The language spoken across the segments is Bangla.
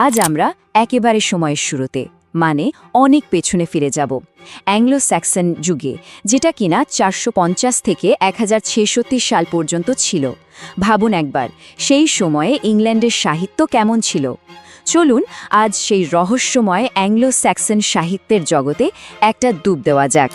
আজ আমরা একেবারে সময়ের শুরুতে মানে অনেক পেছনে ফিরে যাব অ্যাংলো স্যাক্সন যুগে, যেটা কিনা 450 থেকে 1066 সাল পর্যন্ত ছিল। ভাবুন একবার, সেই সময়ে ইংল্যান্ডের সাহিত্য কেমন ছিল। চলুন আজ সেই রহস্যময় অ্যাংলো স্যাক্সন সাহিত্যের জগতে একটা ডুব দেওয়া যাক।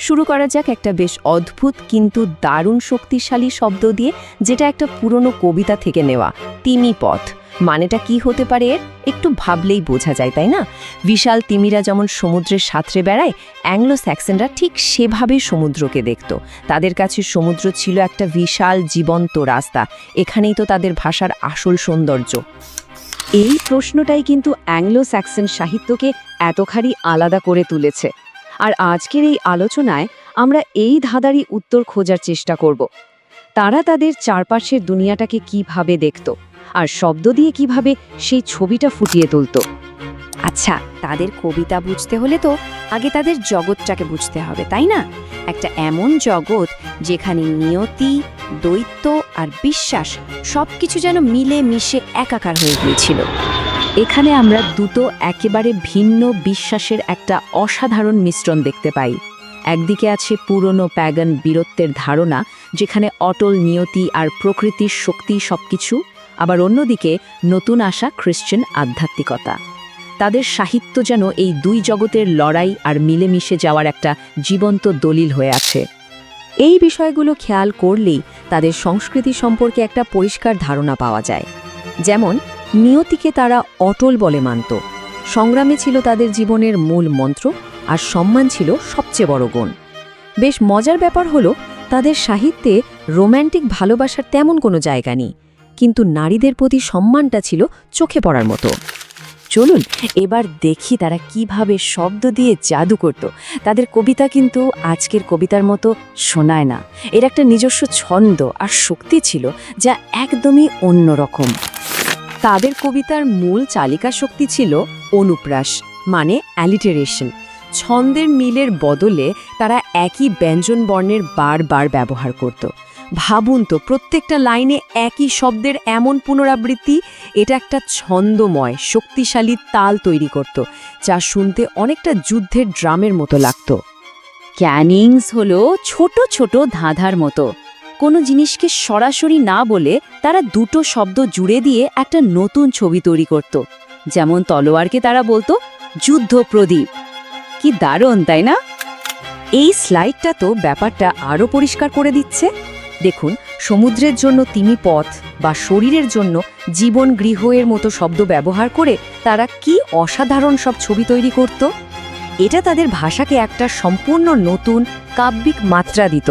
শুরু করা যাক একটা বেশ অদ্ভুত কিন্তু দারুণ শক্তিশালী শব্দ দিয়ে, যেটা একটা পুরনো কবিতা থেকে নেওয়া, তিমিপথ। মানেটা কি হতে পারে এর? একটু ভাবলেই বোঝা যায়, তাই না? বিশাল তিমিরা যেমন সমুদ্রের সাঁতরে বেড়ায়, অ্যাংলো স্যাক্সনরা ঠিক সেভাবেই সমুদ্রকে দেখত। তাদের কাছে সমুদ্র ছিল একটা বিশাল জীবন্ত রাস্তা। এখানেই তো তাদের ভাষার আসল সৌন্দর্য। এই প্রশ্নটাই কিন্তু অ্যাংলো স্যাক্সন সাহিত্যকে এতখানি আলাদা করে তুলেছে। আর আজকের এই আলোচনায় আমরা এই ধাঁধারই উত্তর খোঁজার চেষ্টা করব। তারা তাদের চারপাশের দুনিয়াটাকে কিভাবে দেখত, আর শব্দ দিয়ে কিভাবে সেই ছবিটা ফুটিয়ে তুলত। আচ্ছা, তাদের কবিতা বুঝতে হলে তো আগে তাদের জগৎটাকে বুঝতে হবে, তাই না? একটা এমন জগৎ যেখানে নিয়তি, দ্বৈত আর বিশ্বাস সবকিছু যেন মিলে মিশে একাকার হয়ে গিয়েছিল। এখানে আমরা দুটো একেবারে ভিন্ন বিশ্বাসের একটা অসাধারণ মিশ্রণ দেখতে পাই। একদিকে আছে পুরনো প্যাগান বীরত্বের ধারণা, যেখানে অটল নিয়তি আর প্রকৃতির শক্তি সবকিছু, আবার অন্যদিকে নতুন আসা খ্রিশ্চান আধ্যাত্মিকতা। তাদের সাহিত্য যেন এই দুই জগতের লড়াই আর মিলেমিশে যাওয়ার একটা জীবন্ত দলিল হয়ে আছে। এই বিষয়গুলো খেয়াল করলেই তাদের সংস্কৃতি সম্পর্কে একটা পরিষ্কার ধারণা পাওয়া যায়। যেমন নিয়তিকে তারা অটল বলে মানত, সংগ্রামে ছিল তাদের জীবনের মূল মন্ত্র, আর সম্মান ছিল সবচেয়ে বড় গুণ। বেশ মজার ব্যাপার হলো, তাদের সাহিত্যে রোম্যান্টিক ভালোবাসার তেমন কোনো জায়গা নেই, কিন্তু নারীদের প্রতি সম্মানটা ছিল চোখে পড়ার মতো। চলুন এবার দেখি তারা কিভাবে শব্দ দিয়ে জাদু করত। তাদের কবিতা কিন্তু আজকের কবিতার মতো শোনায় না। এর একটা নিজস্ব ছন্দ আর শক্তি ছিল যা একদমই অন্যরকম। তাদের কবিতার মূল চালিকা শক্তি ছিল অনুপ্রাস, মানে অ্যালিটারেশন। ছন্দের মিলের বদলে তারা একই ব্যঞ্জন বর্ণের বারবার ব্যবহার করত। ভাবুন তো, প্রত্যেকটা লাইনে একই শব্দের এমন পুনরাবৃত্তি, এটা একটা ছন্দময় শক্তিশালী তাল তৈরি করত, যা শুনতে অনেকটা যুদ্ধের ড্রামের মতো লাগত। ক্যানিংস হলো ছোট ছোট ধাঁধার মতো। কোনো জিনিসকে সরাসরি না বলে তারা দুটো শব্দ জুড়ে দিয়ে একটা নতুন ছবি তৈরি করত। যেমন তলোয়ারকে তারা বলতো যুদ্ধ প্রদীপ। কি দারুণ, তাই না? এই স্লাইডটা তো ব্যাপারটা আরও পরিষ্কার করে দিচ্ছে। দেখুন, সমুদ্রের জন্য তিমিপথ বা শরীরের জন্য জীবন গৃহের মতো শব্দ ব্যবহার করে তারা কি অসাধারণ সব ছবি তৈরি করত। এটা তাদের ভাষাকে একটা সম্পূর্ণ নতুন কাব্যিক মাত্রা দিত।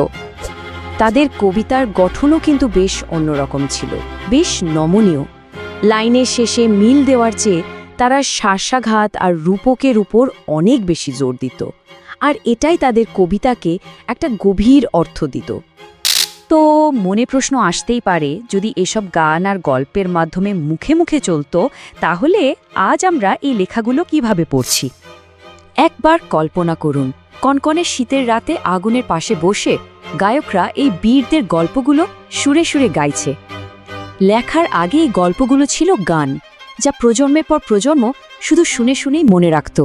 তাদের কবিতার গঠনও কিন্তু বেশ অন্যরকম ছিল, বেশ নমনীয়। লাইনের শেষে মিল দেওয়ার চেয়ে তারা শ্বাসাঘাত আর রূপকের উপর অনেক বেশি জোর দিত, আর এটাই তাদের কবিতাকে একটা গভীর অর্থ দিত। তো মনে প্রশ্ন আসতেই পারে, যদি এসব গান আর গল্পের মাধ্যমে মুখে মুখে চলতো, তাহলে আজ আমরা এই লেখাগুলো কিভাবে পড়ছি? একবার কল্পনা করুন, কনকনে শীতের রাতে আগুনের পাশে বসে গায়করা এই বীরদের গল্পগুলো সুরে সুরে গাইছে। লেখার আগে এই গল্পগুলো ছিল গান, যা প্রজন্মের পর প্রজন্ম শুধু শুনে শুনেই মনে রাখত।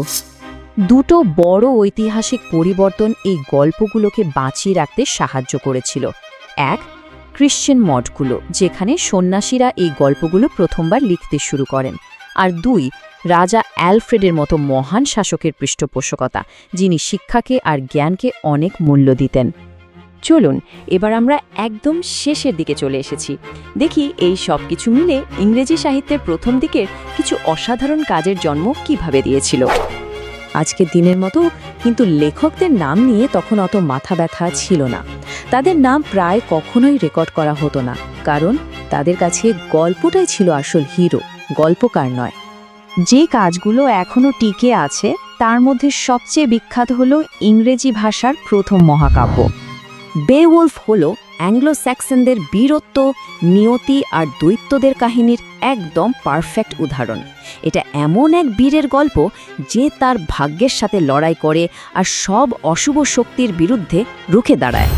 দুটো বড় ঐতিহাসিক পরিবর্তন এই গল্পগুলোকে বাঁচিয়ে রাখতে সাহায্য করেছিল। এক, খ্রিশ্চান মঠগুলো, যেখানে সন্ন্যাসীরা এই গল্পগুলো প্রথমবার লিখতে শুরু করেন। আর দুই, রাজা অ্যালফ্রেডের মতো মহান শাসকের পৃষ্ঠপোষকতা, যিনি শিক্ষাকে আর জ্ঞানকে অনেক মূল্য দিতেন। চলুন এবার আমরা একদম শেষের দিকে চলে এসেছি। দেখি এই সব কিছু মিলে ইংরেজি সাহিত্যের প্রথম দিকের কিছু অসাধারণ কাজের জন্ম কিভাবে দিয়েছিল। আজকের দিনের মতো কিন্তু লেখকদের নাম নিয়ে তখন অত মাথা ব্যথা ছিল না। তাদের নাম প্রায় কখনোই রেকর্ড করা হতো না, কারণ তাদের কাছে গল্পটাই ছিল আসল হিরো, গল্পকার নয়। যে কাজগুলো এখনও টিকে আছে তার মধ্যে সবচেয়ে বিখ্যাত হলো ইংরেজি ভাষার প্রথম মহাকাব্য। বেওয়ুলফ হলো অ্যাংলো স্যাক্সনদের বীরত্ব, নিয়তি আর দ্বৈতদের কাহিনীর একদম পারফেক্ট উদাহরণ। এটা এমন এক বীরের গল্প যে তার ভাগ্যের সাথে লড়াই করে আর সব অশুভ শক্তির বিরুদ্ধে রুখে দাঁড়ায়।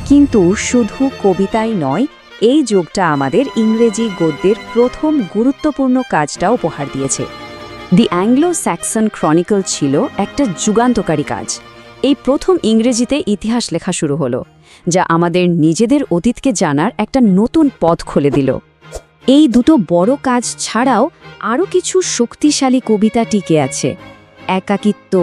কিন্তু শুধু কবিতাই নয়, এই যুগটা আমাদের ইংরেজি গদ্যের প্রথম গুরুত্বপূর্ণ কাজটা উপহার দিয়েছে। দি অ্যাংলো স্যাক্সন ক্রনিকল ছিল একটা যুগান্তকারী কাজ। এই প্রথম ইংরেজিতে ইতিহাস লেখা শুরু হলো, যা আমাদের নিজেদের অতীতকে জানার একটা নতুন পথ খুলে দিল। এই দুটো বড় কাজ ছাড়াও আরও কিছু শক্তিশালী কবিতা টিকে আছে। একাকিত্ব,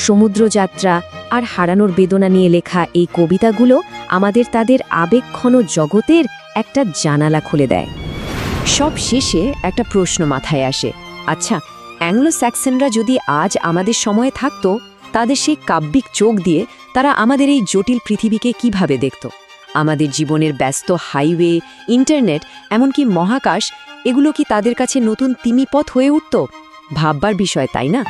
সমুদ্রযাত্রা আর হারানোর বেদনা নিয়ে লেখা এই কবিতাগুলো আমাদের তাদের আবেগঘন জগতের একটা জানালা খুলে দেয়। সব শেষে একটা প্রশ্ন মাথায় আসে, আচ্ছা, অ্যাংলো স্যাক্সনরা যদি আজ আমাদের সময়ে থাকতো, তাদের সেই কাব্যিক চোখ দিয়ে তারা আমাদের এই জটিল পৃথিবীকে কিভাবে দেখত? আমাদের জীবনের ব্যস্ত হাইওয়ে, ইন্টারনেট, এমনকি মহাকাশ, এগুলো কি তাদের কাছে নতুন তিমিপথ হয়ে উঠত? ভাববার বিষয়, তাই না?